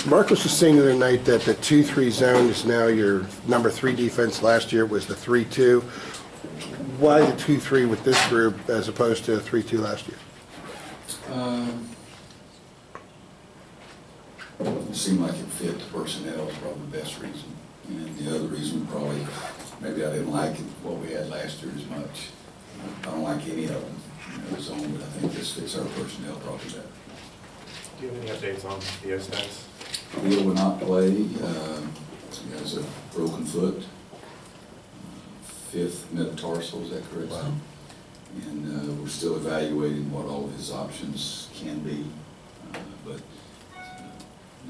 Marcus was saying the other night that the 2-3 zone is now your number 3 defense. Last year it was the 3-2. Why the 2-3 with this group as opposed to 3-2 last year? It seemed like it fit the personnel is probably the best reason. And the other reason probably, maybe I didn't like what we had last year as much. I don't like any of them, zone, but I think this fits our personnel probably better. Do you have any updates on the Ostas? Will will not play. He has a broken foot, 5th metatarsal, is that correct? Wow. And we're still evaluating what all of his options can be, but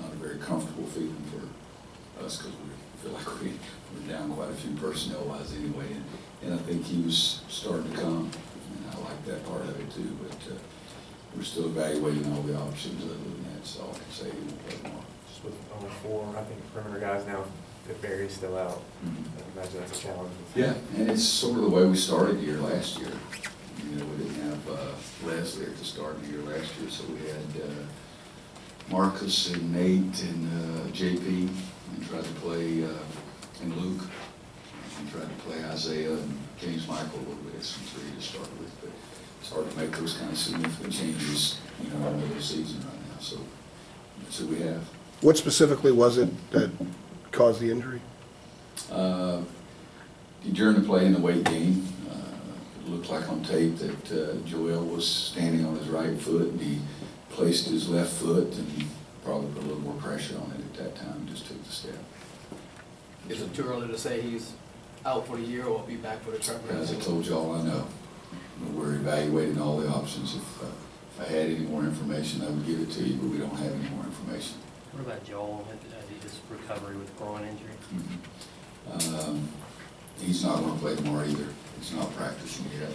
not a very comfortable feeling for us because we feel like we're down quite a few personnel-wise anyway. And I think he was starting to come, and I like that part of it too, but we're still evaluating all the options. Other than that, so I can say he won't play more. Just with only 4, I think, perimeter guys now, if Barry's still out, I imagine that's a challenge. Yeah, and it's sort of the way we started here last year. We didn't have Leslie at the start of the year last year, so we had Marcus and Nate and JP, and tried to play, and Luke, and tried to play Isaiah and James Michael a little bit some 3 to start with, but it's hard to make those kind of significant changes, in the middle of the season right now, so that's what we have. What specifically was it that caused the injury? During the play in the weight game, it looked like on tape that Joel was standing on his right foot, and he placed his left foot and probably put a little more pressure on it at that time and just took the step. Is it too early to say he's out for the year or will be back for the truck race? As I told you all I know. We're evaluating all the options. If I had any more information, I would give it to you, but we don't have any more information. What about Joel? His recovery with groin injury? He's not going to play tomorrow either. He's not practicing yet.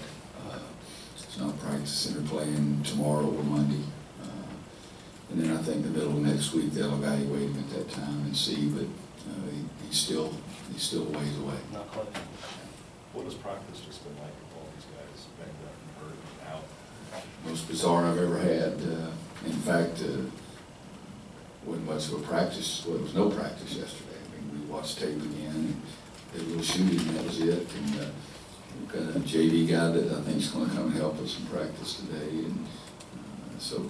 He's not practicing or playing tomorrow or Monday. And then I think the middle of next week they'll evaluate him at that time and see, but he's still a ways away. Not close. What has practice just been like with all these guys banged up and hurt and out? Most bizarre I've ever had. In fact, wasn't much of a practice. Well, there was no practice yesterday. I mean, we watched tape again and did a little shooting, and that was it. And we've got a JV guy that I think is going to come and help us in practice today, and so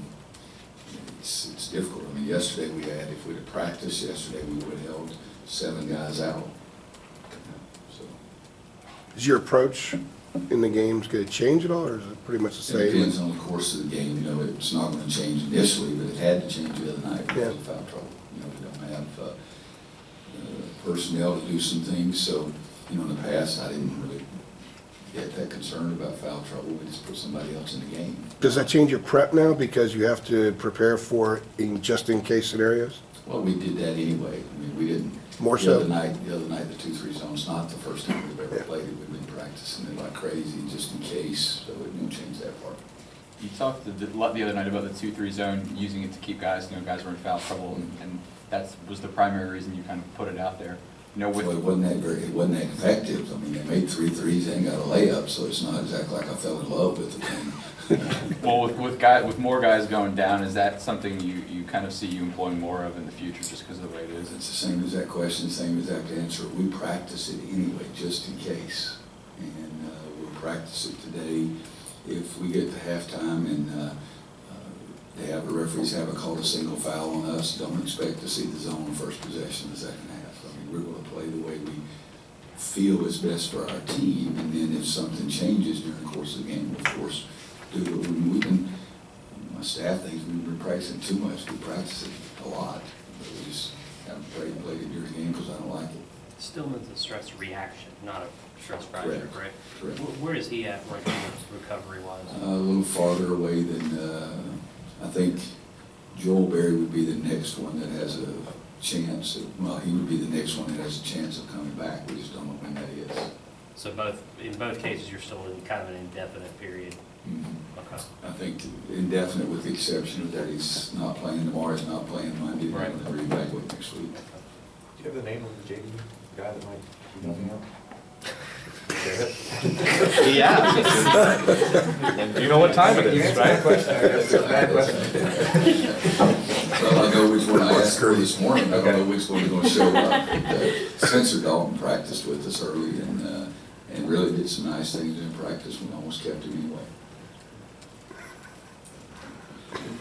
it's difficult. I mean, yesterday we had, if we'd have practiced yesterday, we would have held 7 guys out. So. Is your approach in the games going to change at all, or is it pretty much the same? It depends on the course of the game. It's not going to change initially, but it had to change the other night because of foul trouble. We don't have personnel to do some things, so in the past I didn't really get that concerned about foul trouble. We just put somebody else in the game. Does that change your prep now because you have to prepare for just in case scenarios? Well, we did that anyway. I mean, we didn't. More so? The other night, the 2-3 zone's not the first time we've ever played it. We've been practicing it like crazy just in case, so it won't change that part. You talked the other night about the 2-3 zone, using it to keep guys, guys were in foul trouble, and that was the primary reason you kind of put it out there. Well, it wasn't that effective. I mean, they made 3 threes and got a layup, so it's not exactly like I fell in love with the thing. Well, with more guys going down, is that something you kind of see you employing more of in the future just because of the way it is? It's the same exact question, same exact answer. We practice it anyway, just in case. And we'll practice it today. If we get to halftime and the referees have called a single foul on us, don't expect to see the zone in first possession in the second half. I mean, we're going to play the way we feel is best for our team, and then if something changes during the course of the game, of course, do it. When we've been, my staff thinks we've been practicing too much. We practice it a lot, but we just haven't played it during the game because I don't like it. Stillman's a stress reaction, not a stress fracture, right? Correct. Where is he at right now, recovery-wise? A little farther away than, I think Joel Berry would be the next one that has a chance well, he would be the next one that has a chance of coming back. We just don't know when that is. So in both cases, you're still in kind of an indefinite period. Mm-hmm. Okay. I think indefinite with the exception of that he's not playing tomorrow, he's not playing Monday, right. And we'll reevaluate next week. Do you have the name of the JV guy that might be helping out? Yeah. And you know what time it is, right? That's a bad question. know which one I asked for this morning. I don't know which one is going to show up. Spencer Dalton practiced with us early and really did some nice things in practice. We almost kept him anyway.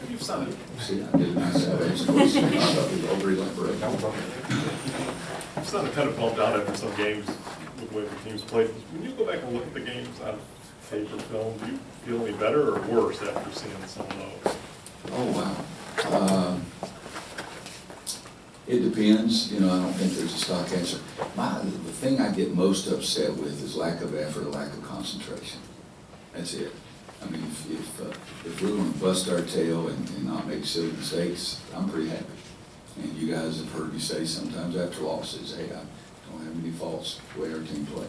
You've signed, See, I did a nice job answering questions. I thought we all agreed like Brett. you've sounded kind of bummed out after some games with the way the teams played. When you go back and look at the games out of tape or film, do you feel any better or worse after seeing some of those? Oh, wow. It depends, you know, I don't think there's a stock answer. The thing I get most upset with is lack of effort, lack of concentration. That's it. I mean, if we're going to bust our tail and not make silly mistakes, I'm pretty happy. And you guys have heard me say sometimes after losses, hey, I don't have any faults the way our team played.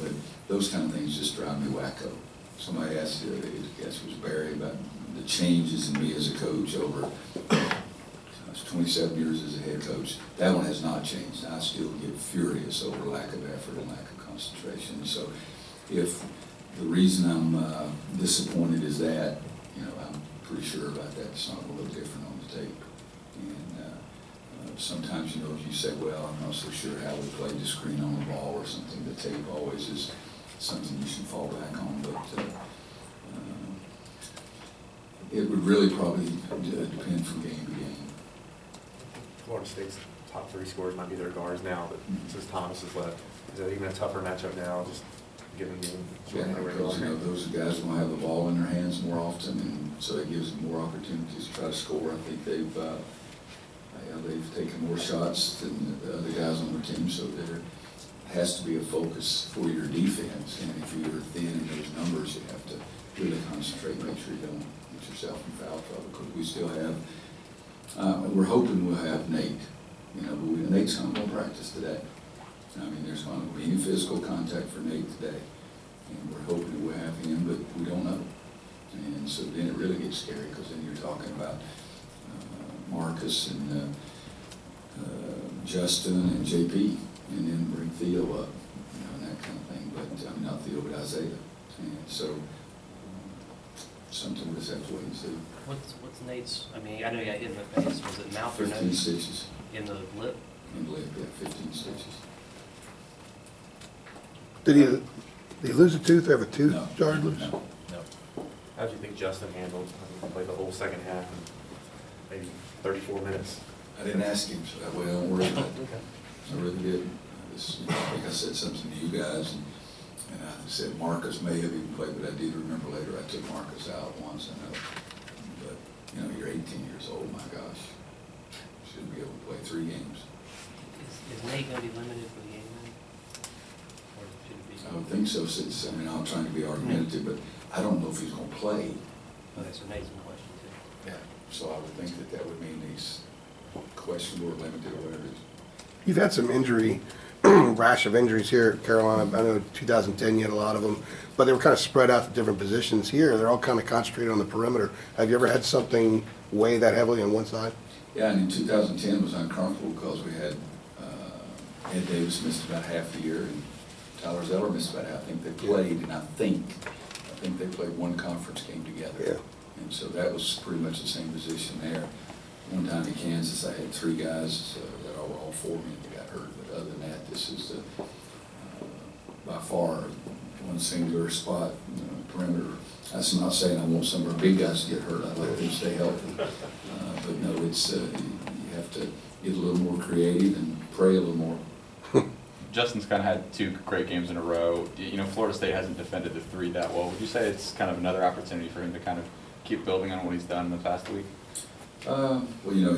But those kind of things just drive me wacko. Somebody asked, I guess it was Barry, about the changes in me as a coach over 27 years as a head coach. That one has not changed. I still get furious over lack of effort and lack of concentration. So if the reason I'm disappointed is that, you know, I'm pretty sure about that. It's not going to look different on the tape. And sometimes, you know, if you say, well, I'm not so sure how we played the screen on the ball or something, the tape always is something you should fall back on. But it would really probably depend from game to game. Florida State's top 3 scorers might be their guards now, but since Thomas is left, is that even a tougher matchup now, just given Yeah, because, you know, those guys will have the ball in their hands more often, and so it gives them more opportunities to try to score. I think they've taken more shots than the other guys on their team, so there has to be a focus for your defense. And if you're thin in those numbers, you have to really concentrate, make sure you don't get yourself in foul trouble, because we still have, we're hoping we'll have Nate. You know, but Nate's not going to practice today. I mean, there's going to be any physical contact for Nate today. And we're hoping that we'll have him, but we don't know. And so then it really gets scary, because then you're talking about Marcus and Justin and JP, and then bring Theo up, you know, and that kind of thing. But, I mean, not Theo, but Isaiah. And so something we'll just have to wait and see. What's Nate's, I mean, I know he got hit in the face, was it mouth or 15 nose? stitches. In the lip? In the lip, yeah, 15 stitches. Did he lose a tooth or have a tooth No. jarred loose? No. How do you think Justin handled, I mean, he played the whole second half, and maybe 34 minutes? I didn't ask him, so that way I don't worry about it. Okay. I really didn't. I think I said something to you guys, and I said Marcus may have even played, but I did remember later I took Marcus out once, I know. But, you know, you're 18 years old, my gosh. Shouldn't be able to play 3 games. Is Nate going to be limited for the game then? Or should it be? I would think so, since, I mean, I'm trying to be argumentative, but I don't know if he's going to play. Okay, so Nate's in question too. Yeah. So I would think that that would mean he's questionable or limited or whatever it is. You've had some injury, rash of injuries here at Carolina. I know 2010 you had a lot of them, but they were kind of spread out to different positions. Here, they're all kind of concentrated on the perimeter. Have you ever had something weigh that heavily on one side? Yeah, and in 2010 was uncomfortable because we had Ed Davis missed about half the year, and Tyler Zeller missed about half. I think they played, and I think they played one conference game together. Yeah. And so that was pretty much the same position there. One time in Kansas, I had 3 guys that all 4 men that got hurt. But other than that, this is the by far one singular spot, you know, perimeter. That's not saying I want some of our big guys to get hurt. I'd like them to stay healthy. But no, it's you have to get a little more creative and pray a little more. Justin's kind of had 2 great games in a row. You know, Florida State hasn't defended the 3 that well. Would you say it's kind of another opportunity for him to kind of keep building on what he's done in the past week? Well, you know,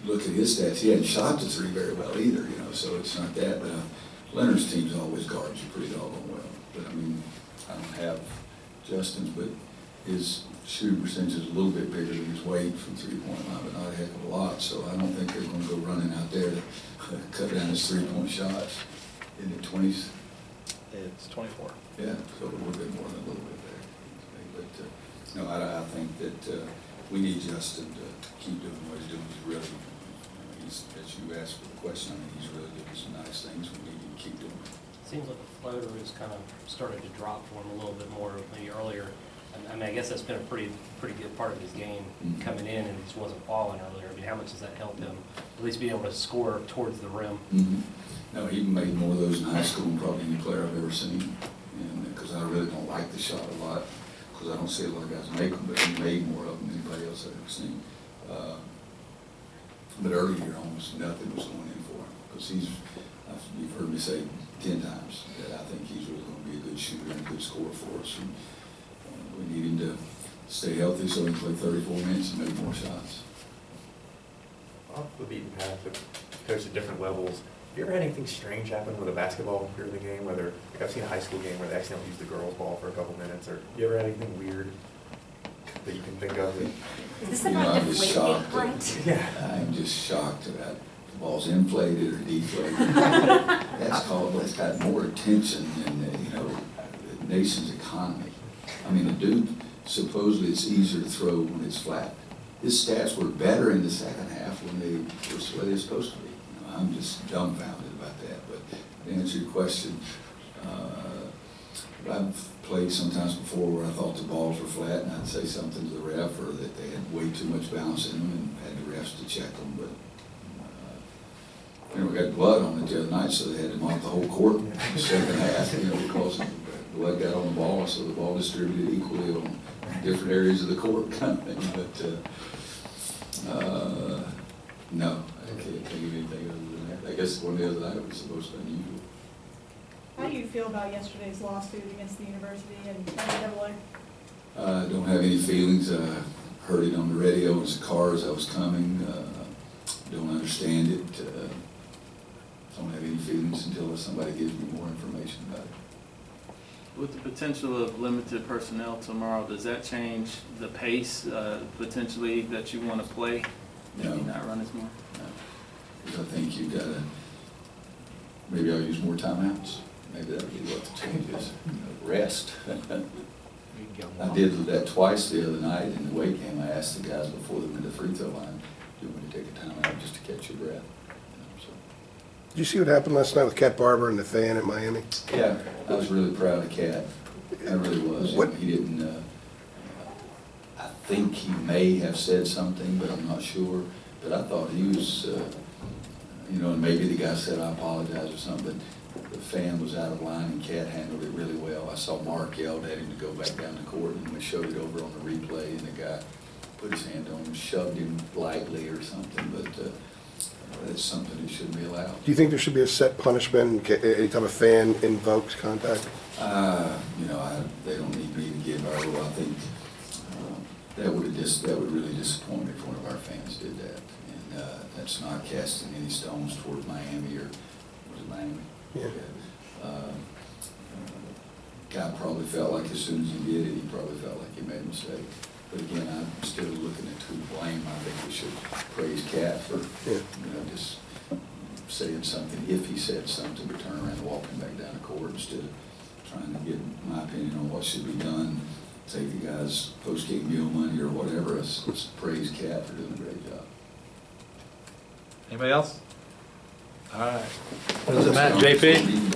look at his stats. He hadn't shot the 3 very well either, you know, so it's not that. But Leonard's team's always guards you pretty doggone well. But, I mean, I don't have Justin's, but his shooting percentage is a little bit bigger than his weight from 3-point line, but not a heck of a lot. So I don't think they're going to go running out there to cut down his 3-point shots. In the 20s? It's 24. Yeah, so a little bit more than a little bit there. But, no, I think that we need Justin to keep doing what he's doing. He's really, as you asked for the question, I mean, he's really doing some nice things. We need him to keep doing it. Seems like the floater has kind of started to drop for him a little bit more. Maybe earlier I mean, I guess that's been a pretty good part of his game coming in, and he just wasn't falling earlier. I mean, how much does that help him at least be able to score towards the rim? No, he made more of those in high school than probably any player I've ever seen. And because I really don't like the shot a lot, because I don't see a lot of guys make them, but he made more of them than anybody else I've ever seen. But earlier, almost nothing was going in for him, because you've heard me say 10 times that I think he's really going to be a good shooter and a good scorer for us. And we need him to stay healthy so he can play 34 minutes and make more shots. Off the beaten path, coached at different levels. Have you ever had anything strange happen with a basketball during the game? Whether, like I've seen a high school game where they accidentally used the girls' ball for a couple minutes, or you ever had anything weird that you can think of? Is this You know, about I'm just deflating shocked. point? Yeah. I'm just shocked about the ball's inflated or deflated. That's got more attention than the nation's economy. I mean, a dude, supposedly it's easier to throw when it's flat. His stats were better in the second half when they were what they're supposed to be. I'm just dumbfounded about that. But to answer your question, I've played sometimes before where I thought the balls were flat, and I'd say something to the ref, or that they had way too much bounce in them, and had the refs to check them. But we got blood on it the other night, so they had to mark the whole court in the second half, because blood got on the ball, so the ball distributed equally on different areas of the court, kind of thing. But no, I can't think of anything other than that. I guess one of the other night was the most unusual. How do you feel about yesterday's lawsuit against the university and NCAA? Don't have any feelings. Heard it on the radio as the car as I was coming. Don't understand it. Don't have any feelings until somebody gives me more information about it. With the potential of limited personnel tomorrow, does that change the pace potentially that you want to play? No. Maybe not run as much? No. Because I think you've got to, maybe I'll use more timeouts. Maybe that'll be what the change is. Rest. I did that twice the other night in the weight game. I asked the guys before they went to the free throw line, do you want to take a timeout just to catch your breath? Did you see what happened last night with Cat Barber and the fan at Miami? Yeah, I was really proud of Cat. I really was. What? He didn't, I think he may have said something, but I'm not sure. But I thought he was, and maybe the guy said, I apologize or something, but the fan was out of line and Cat handled it really well. I saw Mark yelled at him to go back down the court, and we showed it over on the replay, and the guy put his hand on him, shoved him lightly or something, but that's something that shouldn't be allowed. Do you think there should be a set punishment anytime a fan invokes contact? They don't need me to give our rule. I think that would really disappoint me if one of our fans did that. And that's not casting any stones toward Miami, or was it Miami? Yeah. Guy probably felt like as soon as he did it, he probably felt like he made a mistake. But again, I'm still looking at who to blame. I think we should praise Cat for, just saying something, if he said something, but turn around and walk him back down the court instead of trying to get my opinion on what should be done, take the guy's post-game meal money or whatever. Let's praise Cat for doing a great job. Anybody else? All right. What is it, Matt? JP?